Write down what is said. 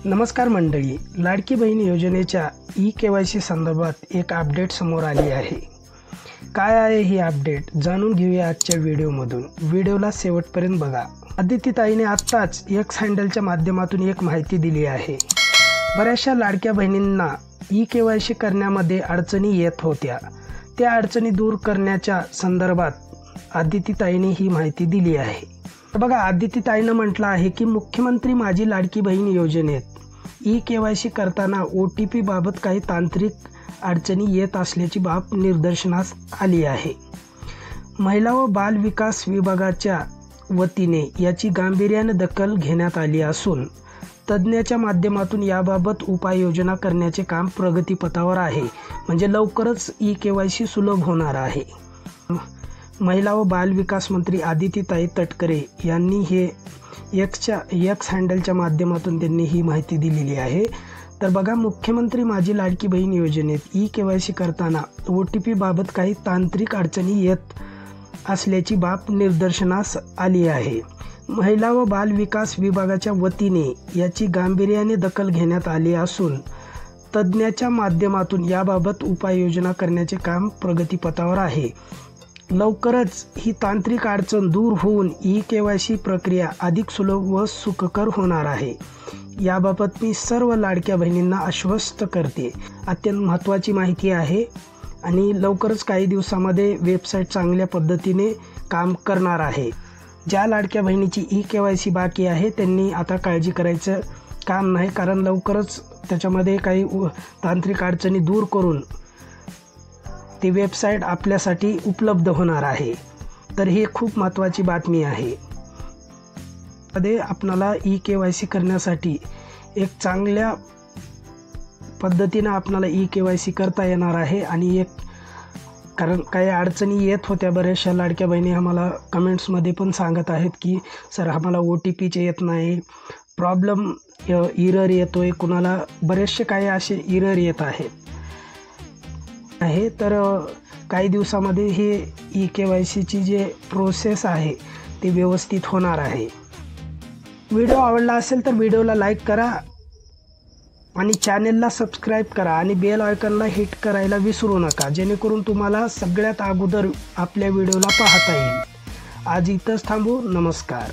नमस्कार मंडळी, लाडकी बहीण योजनेच्या ई-केवायसी संदर्भात एक अपडेट समोर आली आहे। काय आहे ही अपडेट जाणून घेऊया आजच्या व्हिडिओमधून। व्हिडिओला शेवटपर्यंत बघा। आदितीताईने आत्ताच एक्स हँडलच्या माध्यमातून एक माहिती दिली आहे। बऱ्याचशा लाडक्या बहिणींना ई-केवायसी करण्यामध्ये अडचणी येत होत्या। त्या अडचणी दूर करण्याच्या संदर्भात आदितीताईने ही माहिती दिली आहे। बघा, आदितीताईनं म्हटलं आहे की मुख्यमंत्री माझी लाडकी बहीण योजनेत ई-केवायसी करताना OTP बाबत काही तांत्रिक अडचणी येत असल्याची बाब निदर्शनास आली आहे। महिला व बाल विकास विभागाच्या वतीने याची गांभीर्याने दखल घेण्यात आली असून तज्ज्ञाच्या माध्यमातून याबाबत उपाययोजना करण्याचे काम प्रगतीपथावर आहे। म्हणजे लवकरच ई-केवायसी सुलभ होणार आहे। महिला व बाल विकास मंत्री आदितीताई तटकरे यांनी हे एक्स हँडलच्या माध्यमातून त्यांनी ही माहिती दिलेली आहे। तर बघा, मुख्यमंत्री माझी लाडकी बहीण योजनेत ई-केवायसी करताना OTP बाबत काही तांत्रिक अडचणी येत असल्याची बाब निदर्शनास आली आहे। महिला व बाल विकास विभागाच्या वतीने याची गांभीर्याने दखल घेण्यात आली असून तज्ज्ञाच्या माध्यमातून याबाबत उपाययोजना करण्याचे काम प्रगतीपथावर आहे। लवकरच ही तांत्रिक अडचण दूर होऊन ई-केवायसी प्रक्रिया अधिक सुलभ व सुखकर होणार आहे। याबाबत मी सर्व लाडक्या बहिणींना आश्वस्त करते। अत्यंत महत्त्वाची माहिती आहे आणि लवकरच काही दिवसामध्ये वेबसाईट चांगल्या पद्धतीने काम करणार आहे। ज्या लाडक्या बहिणीची ई-केवायसी बाकी आहे त्यांनी आता काळजी करायचं काम नाही, कारण लवकरच त्याच्यामध्ये काही तांत्रिक अडचणी दूर करून ती वेबसाईट आपल्यासाठी उपलब्ध होणार आहे। तर ही खूप महत्त्वाची बातमी आहे। आपणाला ई-केवायसी करण्यासाठी एक चांगल्या पद्धतीने आपणाला ई-केवायसी करता येणार आहे। आणि कारण काही अडचणी येत होत्या, बऱ्याचशा लाडक्या बहिणी आम्हाला कमेंट्समध्ये पण सांगत आहेत की सर आम्हाला OTPचे येत नाही, प्रॉब्लेम इरर येतोय, कुणाला बरेचसे काही असे इरर येत आहेत। तर काही दिवसामध्ये हे ई-केवायसीची जे प्रोसेस आहे ती व्यवस्थित होणार आहे। व्हिडिओ आवडला असेल तर व्हिडिओला लाईक करा आणि चॅनेलला सबस्क्राईब करा आणि बेल आयकॉनला हिट करायला विसरू नका, जेणेकरून तुम्हाला सगळ्यात अगोदर आपल्या व्हिडिओला पाहता येईल। आज इथंच थांबू। नमस्कार।